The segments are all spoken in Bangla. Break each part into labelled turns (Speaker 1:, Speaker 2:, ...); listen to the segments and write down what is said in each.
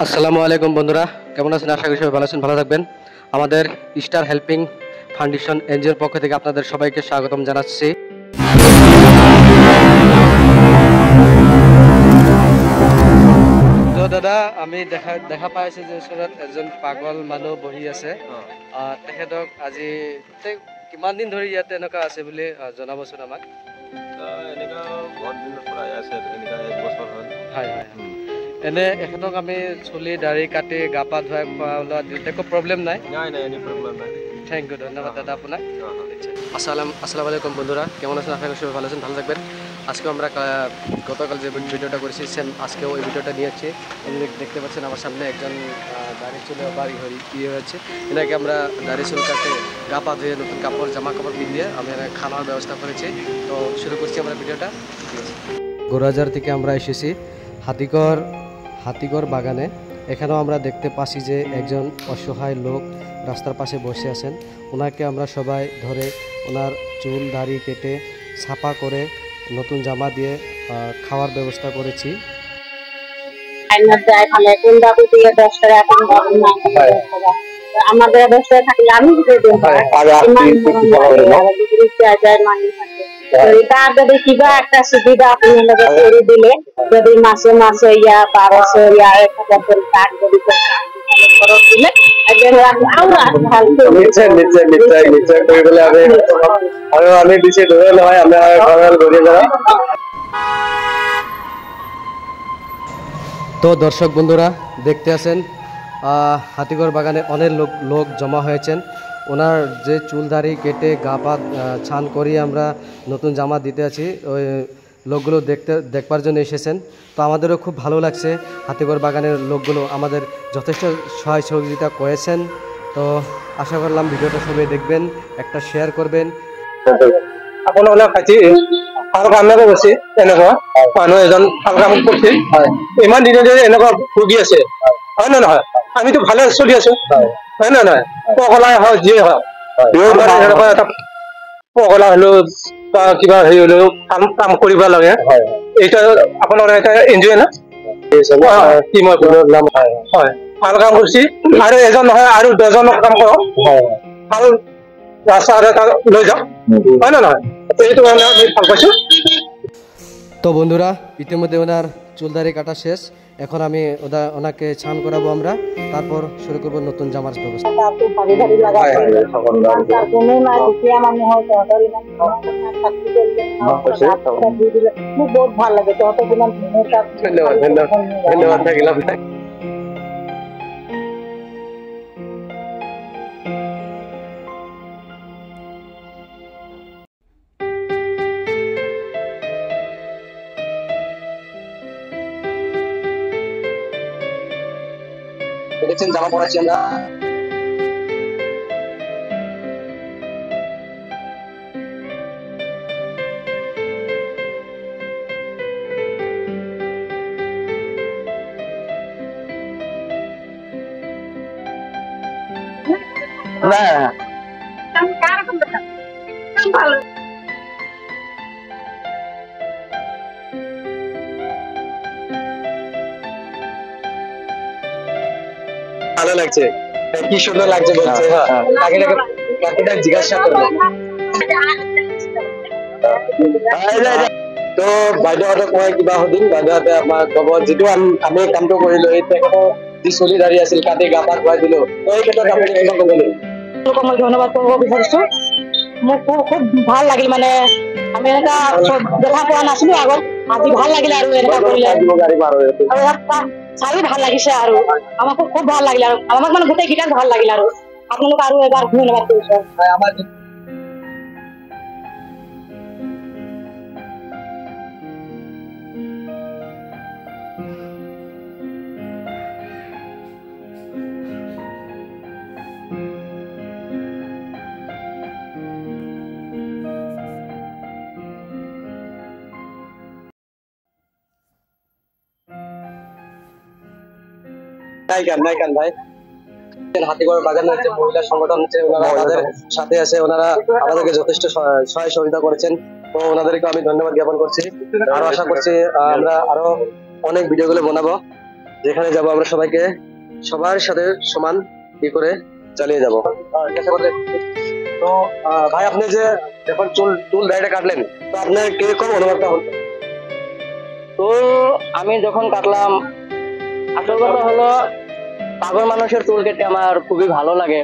Speaker 1: আসসালামু আলাইকুম বন্ধুরা, কেমন আছেন? আশা করি সবাই ভালো আছেন, ভালো থাকবেন। আমাদের স্টার হেল্পিং ফাউন্ডেশন এনজিওর পক্ষ থেকে আপনাদের সবাইকে স্বাগতম জানাচ্ছি। তো দাদা, আমি দেখা পাইছো যে ওচৰত এজন পাগল মানুহ বহি আছে। তেখেতক আজি কিমান দিন ধৰি ইয়াতে এনেকুৱা আছে বুলি জনাবচোন আমাক।
Speaker 2: এনেকা বহুত দিনৰ পৰা আছে, এনেকা 1 বছৰ হ'ল।
Speaker 1: হয় হয়। এনে এখেতক আমি চুলি দাড়ি কাটি গা পা ধুৱাই খোৱা লোৱা দিওঁতে একো প্রবলেম নাই?
Speaker 2: নাই নাই, এনি প্রবলেম নাই।
Speaker 1: থ্যাংক ইউ, ধন্যবাদ দাদা আপনার। আসসালামু আলাইকুম বন্ধুরা, কেমন আছেন? আশা করি সবাই ভালো আছেন, ভালো থাকবেন। আজকে আমরা গতকাল যে ভিডিওটা করেছি সেম আজকেও ওই ভিডিওটা নিয়েছি। দেখতে পাচ্ছেন আমার সামনে একজন দাড়ি চুলে বা ইয়ে হয়েছে। এনাকে আমরা দাড়ি চুল কাটে গা পা ধুয়ে নতুন কাপড় জামা কাপড় পিঁধিয়ে আমি খাওয়ার ব্যবস্থা করেছি। তো শুরু করছি আমরা ভিডিওটা। ঠিক আছে, গোরাজার থেকে আমরা এসেছি হাতিগড় বাগানে। এখানেও আমরা দেখতে পাচ্ছি যে একজন অসহায় লোক রাস্তার পাশে বসে আছেন। ওনাকে আমরা সবাই ধরে ওনার চুল দাড়ি কেটে ছাপা করে নতুন জামা দিয়ে খাওয়ার ব্যবস্থা করেছি।
Speaker 3: আমাদের অবস্থায় থাকলে আমি যদি কিবা একটা সুবিধা আপনাদের করে দিলে, যদি মাসে মাসে 1200 1000 টাকা যদি খরচ দিলে
Speaker 2: আমি বেশি ধরে নয়, আমরা ঘরে যারা।
Speaker 1: তো দর্শক বন্ধুরা দেখতে আছেন হাতিগড় বাগানে অনেক লোক জমা হয়েছেন। ওনার যে চুল দাড়ি কেটে গা পা ছান করিয়ে আমরা নতুন জামা দিতে আছি, ওই লোকগুলো দেখবার জন্য এসেছেন। তো আমাদেরও খুব ভালো লাগছে, হাতিগড় বাগানের লোকগুলো আমাদের যথেষ্ট সহায় সহযোগিতা করেছেন। তো আশা করলাম ভিডিওটা সবাই দেখবেন, একটা শেয়ার করবেন।
Speaker 2: এখন ওলা খাইছি ভাল কামে কৰিছে, এনেকুৱা মানুহ এজন ভাল কাম কৰিছে। ইমান দিনে ধৰি এনেকুৱা ভুগি আছে, হয় নে নহয়? আমিতো ভালে চলি আছো, হয় নে নহয়? পগলাই হওক যিয়ে হওক, এনেকুৱা এটা পগলা হলেও বা কিবা হেৰি হলেও কাম কৰিব লাগে। এইটো আপোনাৰ এটা এনজিঅ' না, কি মই নাম হয়, ভাল কাম কৰিছে। আৰু এজন নহয় আৰু 10জনক কাম কৰক, ভাল রাস্তা লৈ যাও, হয় না নয়? এইটো আমি ভাল পাইছো।
Speaker 1: তো বন্ধুরা, ইতিমধ্যে ওনার চুলদারি কাটা শেষ। এখন আমি ওনাকে ছান করাবো আমরা, তারপর শুরু করবো নতুন জামার ব্যবস্থা।
Speaker 3: বহুত ভাল লাগে,
Speaker 2: ধন্যবাদ ধন্যবাদ থাকিলাম। দেখছেন জামা পরাচ্ছি আমরা। ভালো লাগছে, কি সুন্দর লাগছে বলছে। হ্যাঁ, জিজ্ঞাসা করবো। তো বাইদেউহঁতক মই কিবা সুধিম, বাইদেউহঁতে আমাক কব যিটো আমি কামটো কৰিলো, এই তেখেতৰ যি চুলি দাড়ি আছিল কাটি গা পা ধুৱাই দিলো, তো এই ক্ষেত্ৰত আপুনি কিবা ক'ব নেকি?
Speaker 3: মই ধন্যবাদ কৰিব বিচাৰিছো। মোক খুব ভাল লাগিল, মানে আমি এনেকা দেখা পোৱা নাছিলো আগত, আজি ভাল লাগিলে আৰু এনেকা কৰিলে চাই ভাল লাগিছে আৰু আমাক খুব ভাল লাগিলে, আৰু আমাক মানে গোটেই কেইটাক ভাল লাগিল। আৰু আপোনালোক আৰু এবাৰ ধন্যবাদ কৰিছো।
Speaker 2: নাই কান ভাই, হাতিগড় বাগানের যে মহিলা সংগঠন আছে, ওনারা আমাদের সাথে আছে, ওনারা আমাদেরকে যথেষ্ট সহায় সহযোগিতা করেছেন। তো ওনাদেরকে আমি ধন্যবাদ জ্ঞাপন করছি। আরো আশা করছি আমরা আরো অনেক ভিডিও গুলো বানাবো।
Speaker 1: যেখানে যাব আমরা সবাইকে সবার সাথে সমান ই করে চালিয়ে যাব। তো ভাই আপনি যে যখন চুল দাড়িটা কাটলেন তো আপনার কিরকম অনুভবটা হলো?
Speaker 4: তো আমি যখন কাটলাম, আসল কথা হলো পাগল মানুষের চুল কেটে আমার খুবই ভালো লাগে।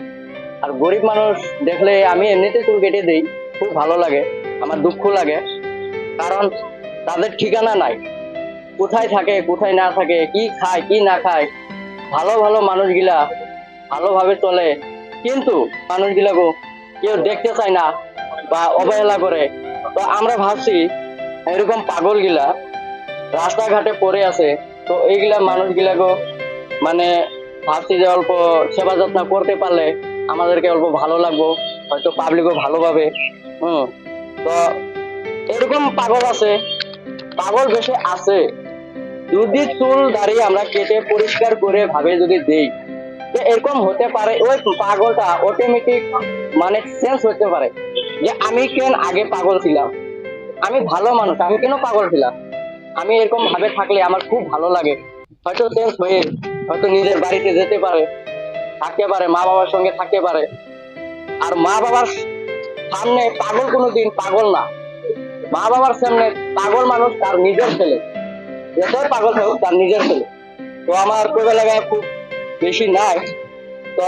Speaker 4: আর গরিব মানুষ দেখলে আমি এমনিতে চুল কেটে দিই, খুব ভালো লাগে, আমার দুঃখ লাগে। কারণ তাদের ঠিকানা নাই, কোথায় থাকে কোথায় না থাকে, কি খায় কি না খায়। ভালো ভালো মানুষগুলা ভালোভাবে চলে, কিন্তু মানুষগুলাকে কেউ দেখতে চায় না বা অবহেলা করে। তো আমরা ভাবছি এরকম পাগল গিলা রাস্তাঘাটে পড়ে আছে, তো এইগুলা মানুষগুলাকে মানে ভাবছি যে অল্প সেবা যত্ন করতে পারলে আমাদেরকে অল্প ভালো লাগবো, হয়তো পাবলিকও ভালো পাবে। তো এরকম পাগল আছে, পাগল বেশি আছে। যদি চুল দাড়ি আমরা কেটে পরিষ্কার করে ভাবে যদি দেই, যে এরকম হতে পারে ওই পাগলটা অটোমেটিক মানে চেঞ্জ হতে পারে, যে আমি কেন আগে পাগল ছিলাম, আমি ভালো মানুষ, আমি কেন পাগল ছিলাম। আমি এরকম ভাবে থাকলে আমার খুব ভালো লাগে, হয়তো চেঞ্জ হয়ে হয়তো নিজের বাড়িতে যেতে পারে, থাকতে পারে, মা বাবার সঙ্গে থাকতে পারে। আর মা বাবার সামনে পাগল কোনোদিন পাগল না, মা বাবার সামনে পাগল মানুষ তার নিজের ছেলে, যতই পাগল হোক তার নিজের ছেলে। তো আমার কোথাও লাগায় খুব বেশি নাই। তো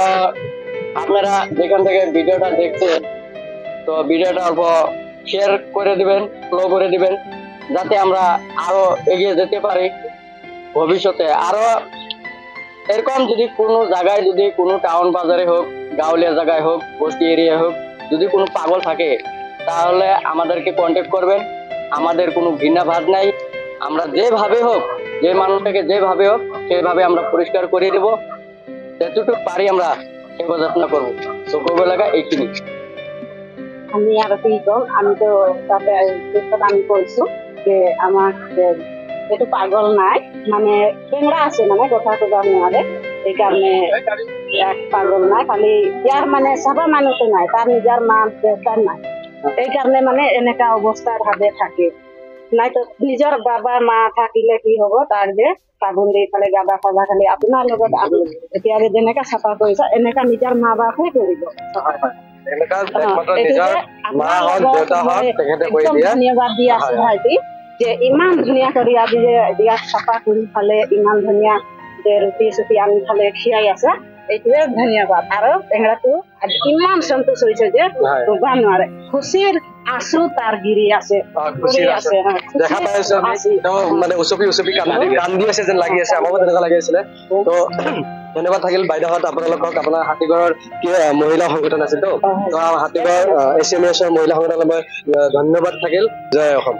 Speaker 4: আপনারা যেখান থেকে ভিডিওটা দেখছেন, তো ভিডিওটা অল্প শেয়ার করে দিবেন, ফলো করে দিবেন, যাতে আমরা আরো এগিয়ে যেতে পারি ভবিষ্যতে। আরো এরকম যদি কোনো জায়গায়, যদি কোনো টাউন বাজারে হোক, গাঁওলিয়া জায়গায় হোক, বস্তি এরিয়া হোক, যদি কোনো পাগল থাকে তাহলে আমাদেরকে কন্ট্যাক্ট করবেন। আমাদের কোনো ঘৃণা ভাব নাই, আমরা যেভাবে হোক, যে মানুষটাকে যেভাবে হোক সেভাবে আমরা পরিষ্কার করে দেব, যতটুকু পারি আমরা সেবা যত্ন করবো। তো করবো লাগা এইখানে
Speaker 3: আমি আর কি কম, আমি তো তাতে আমি করছি যে আমার একটু পাগল নাই, মানে ট্যাংরা আছে, মানে কথা তো জানে, এই কারণে এক পাগল নাই, খালি ইয়ার মানে সবা মানুষ নাই, তার নিজের মা দেখার নাই, এই কারণে মানে এনেকা অবস্থা ভাবে থাকে। নাই তো নিজের বাবা মা থাকিলে কি হব, তার যে সাবুন দি খালি গাদা ফাদা খালি আপোনাৰ লগত এতিয়া যেনেকা চাফা কৰিছে এনেকা নিজৰ মা বাপে কৰিব।
Speaker 1: এনেকা একমাত্ৰ নিজৰ মা হওক দেউতা হওক তেখেতে কৰি
Speaker 3: একদম
Speaker 1: দিয়ে।
Speaker 3: ধন্যবাদ দি আছো ভাইটি, যে ইমান ধুনীয়া কৰি আজি যে ইয়াত চাফা কৰি ফালে ইমান ধুনীয়া যে ৰুটি চুটি আনি ফালে খীয়াই আছে, এইটোৱে ধন্যবাদ। আৰু টেঙৰাটো আজি ইমান সন্তোষ হৈছে যে ক'ব নোৱাৰে, খুচিৰ আছো তাৰ গিৰি আছে,
Speaker 1: খুচিৰ আছে। দেখা পাই আছো আমি, তেওঁ মানে উচপি উচপি কান্দি আছে যেন লাগি আছে, আমাকো তেনেকুৱা লাগি আছিলে। তো ধন্যবাদ থাকিল বাইদেউহঁত আপোনালোকক, আপোনাৰ হাতীগড়ৰ মহিলা সংগঠন আছিল তো হাতীগড় এছিয়ান মহিলা সংগঠনলৈ মই ধন্যবাদ থাকিল। জয় অসম।